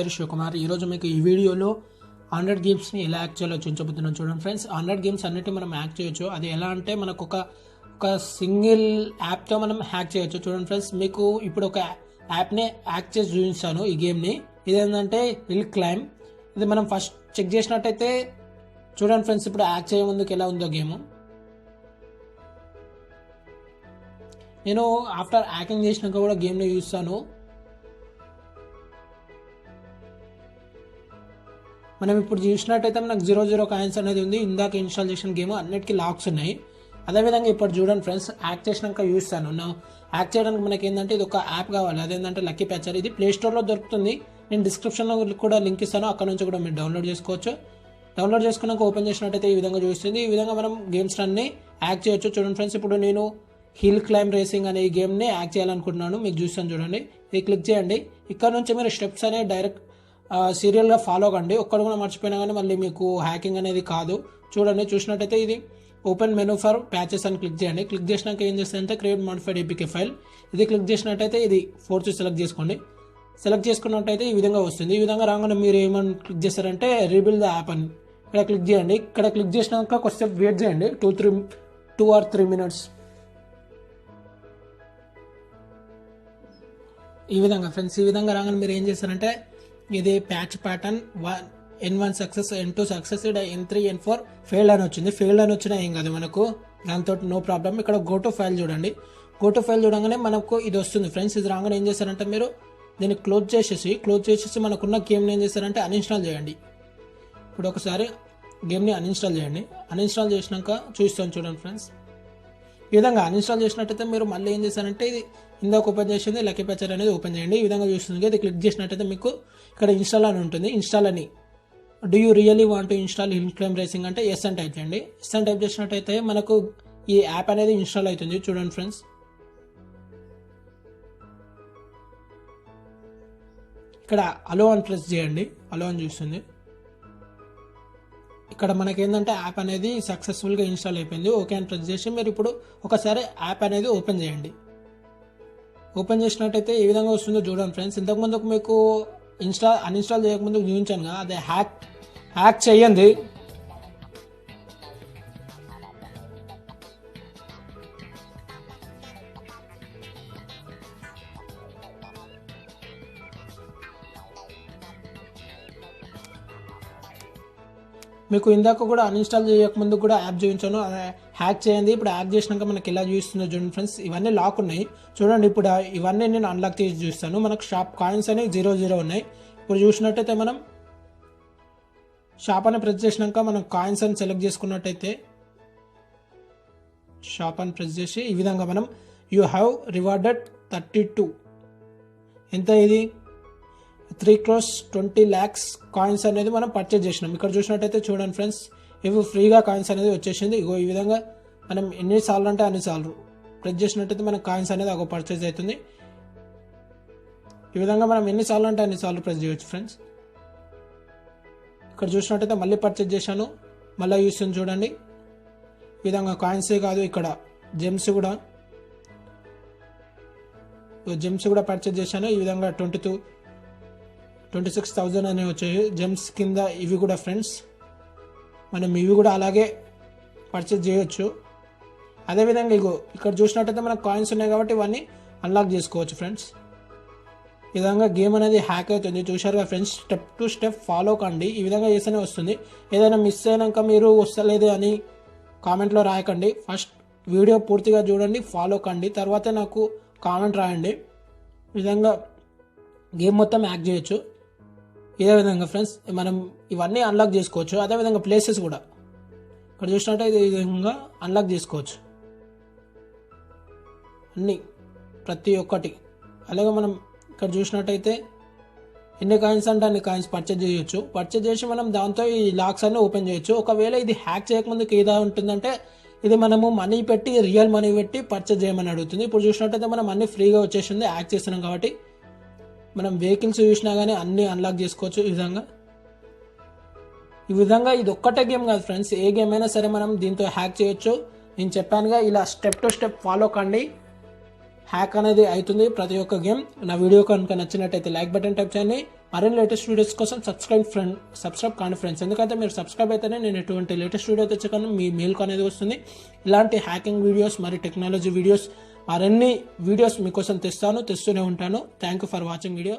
పేరు శివకుమార్. ఈరోజు మీకు ఈ వీడియోలో 100 గేమ్స్ని ఎలా యాక్ట్ చేయాలో చూపించబోతున్నాను. చూడండి ఫ్రెండ్స్, 100 గేమ్స్ అన్నిటి మనం యాక్ట్ చేయొచ్చు. అది ఎలా అంటే మనకు ఒక సింగిల్ యాప్తో మనం హ్యాక్ చేయొచ్చు. చూడండి ఫ్రెండ్స్, మీకు ఇప్పుడు ఒక యాప్ని యాక్ట్ చేసి చూపిస్తాను. ఈ గేమ్ని ఇదేంటంటే హిల్ క్లైంబ్. ఇది మనం ఫస్ట్ చెక్ చేసినట్టయితే చూడండి ఫ్రెండ్స్, ఇప్పుడు యాక్ట్ చేయే ముందుకు ఎలా ఉందో గేమ్. నేను ఆఫ్టర్ హ్యాకింగ్ చేసినాక కూడా గేమ్ని చూస్తాను. మనం ఇప్పుడు చూసినట్టయితే మనకు 0 కాయిన్స్ అనేది ఉంది. ఇందాక ఇన్స్టాల్ చేసిన గేమ్ అన్నిటికీ లాక్స్ ఉన్నాయి. అదేవిధంగా ఇప్పుడు చూడండి ఫ్రెండ్స్, యాక్ట్ చేసినాక చూస్తాను. యాక్ట్ చేయడానికి మనకి ఏంటంటే ఇది ఒక యాప్ కావాలి. అదేంటంటే లక్కీ ప్యాచర్. ఇది ప్లే స్టోర్లో దొరుకుతుంది. నేను డిస్క్రిప్షన్లో కూడా లింక్ ఇస్తాను. అక్కడ నుంచి కూడా మీరు డౌన్లోడ్ చేసుకోవచ్చు. డౌన్లోడ్ చేసుకున్నాక ఓపెన్ చేసినట్టయితే ఈ విధంగా చూస్తుంది. ఈ విధంగా మనం గేమ్స్ అన్ని యాక్ట్ చేయొచ్చు. చూడండి ఫ్రెండ్స్, ఇప్పుడు నేను హిల్ క్లైంబ్ రేసింగ్ అనే ఈ గేమ్ని యాక్ట్ చేయాలనుకుంటున్నాను. మీకు చూస్తాను చూడండి. ఇది క్లిక్ చేయండి. ఇక్కడ నుంచి మీరు స్టెప్స్ అనేవి డైరెక్ట్ సీరియల్గా ఫాలో కండి. ఒక్కడు కూడా మర్చిపోయినా కానీ మళ్ళీ మీకు హ్యాకింగ్ అనేది కాదు. చూడండి, చూసినట్టయితే ఇది ఓపెన్ మెనూ ఫర్ ప్యాచెస్ అని క్లిక్ చేయండి. క్లిక్ చేసినాక ఏం చేస్తుందంటే క్రియేట్ మోడిఫైడ్ ఏపీకే ఫైల్. ఇది క్లిక్ చేసినట్టయితే ఇది ఫోర్త్ సెలెక్ట్ చేసుకోండి. సెలెక్ట్ చేసుకున్నట్టయితే ఈ విధంగా వస్తుంది. ఈ విధంగా రాగానే మీరు ఏమని క్లిక్ చేస్తారంటే రీబిల్డ్ ద యాప్ అని ఇక్కడ క్లిక్ చేయండి. ఇక్కడ క్లిక్ చేసినాక కొంచెం వెయిట్ చేయండి, 2 or 3 minutes. ఈ విధంగా ఫ్రెండ్స్, ఈ విధంగా రాగానే మీరు ఏం చేస్తారంటే ఇది patch pattern N1 success, N2 success, N3 N4 failed అని వచ్చింది. ఫెయిల్డ్ అని వచ్చినా ఏం కాదు మనకు, దాంతో నో ప్రాబ్లం. ఇక్కడ గో టు ఫైల్ చూడండి. గో టు ఫైల్ చూడగానే మనకు ఇది వస్తుంది ఫ్రెండ్స్. ఇది రాగానే ఏం చేస్తారంటే మీరు దీన్ని క్లోజ్ చేసేసి మనకున్న గేమ్ని ఏం చేస్తారంటే అన్ఇన్స్టాల్ చేయండి. ఇప్పుడు ఒకసారి గేమ్ని అన్ఇన్స్టాల్ చేయండి. అన్ఇన్స్టాల్ చేసినాక చూస్తాను చూడండి ఫ్రెండ్స్. ఈ విధంగా అన్ఇన్స్టాల్ చేసినట్టయితే మీరు మళ్ళీ ఏం చేస్తారంటే ఇది ఇందాక ఓపెన్ చేసింది లక్కీ ప్యాచర్ అనేది ఓపెన్ చేయండి. ఈ విధంగా చూస్తుంది. ఇది క్లిక్ చేసినట్టయితే మీకు ఇక్కడ ఇన్స్టాల్ అని ఉంటుంది. ఇన్స్టాల్ అని do you really want to install hill climb racing అంటే ఎస్ అని టైప్ చేయండి. ఎస్ అని టైప్ చేసినట్టయితే మనకు ఈ యాప్ అనేది ఇన్స్టాల్ అవుతుంది. చూడండి ఫ్రెండ్స్, ఇక్కడ అలో అని ప్రెస్ చేయండి. అలో అని చూస్తుంది. ఇక్కడ మనకి ఏంటంటే యాప్ అనేది సక్సెస్ఫుల్గా ఇన్స్టాల్ అయిపోయింది. ఓకే అని ప్రెస్ చేసి మీరు ఇప్పుడు ఒకసారి యాప్ అనేది ఓపెన్ చేయండి. ఓపెన్ చేసినట్టయితే ఏ విధంగా వస్తుందో చూడండి ఫ్రెండ్స్. ఇంతకుముందు మీకు అన్ఇన్స్టాల్ చేయకముందు చూపించాను కదా, అదే హ్యాక్ చేయండి. మీకు ఇందాక కూడా అన్ఇన్స్టాల్ చేయకముందు కూడా యాప్ చూపించాను, హ్యాక్ చేయండి. ఇప్పుడు యాప్ చేసినాక మనకి ఎలా చూస్తుందో చూడండి ఫ్రెండ్స్. ఇవన్నీ లాక్ ఉన్నాయి చూడండి. ఇప్పుడు ఇవన్నీ నేను అన్లాక్ చేసి చూస్తాను. మనకు షాప్ కాయిన్స్ అనేవి 0 ఉన్నాయి. ఇప్పుడు చూసినట్టయితే మనం షాప్ అని ప్రెస్ చేసినాక మనం కాయిన్స్ అని సెలెక్ట్ చేసుకున్నట్టయితే షాప్ అని ప్రెస్ చేసి ఈ విధంగా మనం యూ హ్యావ్ రివార్డెడ్ 32 ఎంత ఇది 3,20 lakhs కాయిన్స్ అనేది మనం పర్చేజ్ చేసినాం. ఇక్కడ చూసినట్టయితే చూడండి ఫ్రెండ్స్, ఇవి ఫ్రీగా కాయిన్స్ అనేది వచ్చేసింది. ఇగో ఈ విధంగా మనం ఎన్నిసార్లు అంటే అన్నిసార్లు ప్రెస్ చేసినట్టయితే మనకు కాయిన్స్ అనేది అగో పర్చేజ్ అవుతుంది. ఈ విధంగా మనం ఎన్నిసార్లు అంటే అన్నిసార్లు ప్రెస్ చేయొచ్చు ఫ్రెండ్స్. ఇక్కడ చూసినట్టయితే మళ్ళీ పర్చేజ్ చేశాను, మళ్ళీ చూస్తుంది చూడండి. ఈ విధంగా కాయిన్సే కాదు, ఇక్కడ జెమ్స్ కూడా పర్చేజ్ చేశాను. ఈ విధంగా 26,000 అనేవి వచ్చాయి జెమ్స్ కింద. ఇవి కూడా ఫ్రెండ్స్ మనం ఇవి కూడా అలాగే పర్చేజ్ చేయొచ్చు. అదేవిధంగా ఇక్కడ చూసినట్టయితే మనకు కాయిన్స్ ఉన్నాయి కాబట్టి ఇవన్నీ అన్లాక్ చేసుకోవచ్చు ఫ్రెండ్స్. ఈ విధంగా గేమ్ అనేది హ్యాక్ అవుతుంది. చూశారుగా friends, step to step follow కండి. ఈ విధంగా చేస్తేనే వస్తుంది. ఏదైనా మిస్ అయినాక మీరు వస్తలేదు అని కామెంట్లో రాయకండి. ఫస్ట్ వీడియో పూర్తిగా చూడండి, ఫాలో కండి, తర్వాత నాకు కామెంట్ రాయండి. ఈ విధంగా గేమ్ మొత్తం హ్యాక్ చేయొచ్చు. ఇదే విధంగా ఫ్రెండ్స్ మనం ఇవన్నీ అన్లాక్ చేసుకోవచ్చు. అదేవిధంగా ప్లేసెస్ కూడా ఇక్కడ చూసినట్టయితే ఈ విధంగా అన్లాక్ చేసుకోవచ్చు అన్నీ, ప్రతి ఒక్కటి. అలాగే మనం ఇక్కడ చూసినట్టయితే ఎన్ని కాయిన్స్ అంటే అన్ని కాయిన్స్ పర్చేజ్ చేయొచ్చు. పర్చేజ్ చేసి మనం దాంతో ఈ లాక్స్ అన్ని ఓపెన్ చేయొచ్చు. ఒకవేళ ఇది హ్యాక్ చేయకముందుకు ఏదా ఉంటుందంటే ఇది మనము మనీ పెట్టి, రియల్ మనీ పెట్టి పర్చేజ్ చేయమని అడుగుతుంది. ఇప్పుడు చూసినట్టయితే మనం అన్ని ఫ్రీగా వచ్చేసింది హ్యాక్ చేస్తున్నాం కాబట్టి. మనం వెహికల్స్ చూసినా కానీ అన్నీ అన్లాక్ చేసుకోవచ్చు. ఈ విధంగా ఇది ఒక్కటే గేమ్ కాదు ఫ్రెండ్స్, ఏ గేమ్ అయినా సరే మనం దీంతో హ్యాక్ చేయొచ్చు. నేను చెప్పానుగా, ఇలా స్టెప్ టు స్టెప్ ఫాలో కండి. హ్యాక్ అనేది అవుతుంది ప్రతి ఒక్క గేమ్. నా వీడియో కనుక నచ్చినట్టయితే లైక్ బటన్ టైప్ చేయండి. మరిన్ని లేటెస్ట్ వీడియోస్ కోసం సబ్స్క్రైబ్ కాండి ఫ్రెండ్స్. ఎందుకంటే మీరు సబ్స్క్రైబ్ అయితేనే నేను ఎటువంటి లేటెస్ట్ వీడియో తెచ్చాను మీ మెయిల్కి అనేది వస్తుంది. ఇలాంటి హ్యాకింగ్ వీడియోస్ మరి టెక్నాలజీ వీడియోస్ మరిన్ని వీడియోస్ మీకోసం తెస్తూనే ఉంటాను. Thank you for watching video.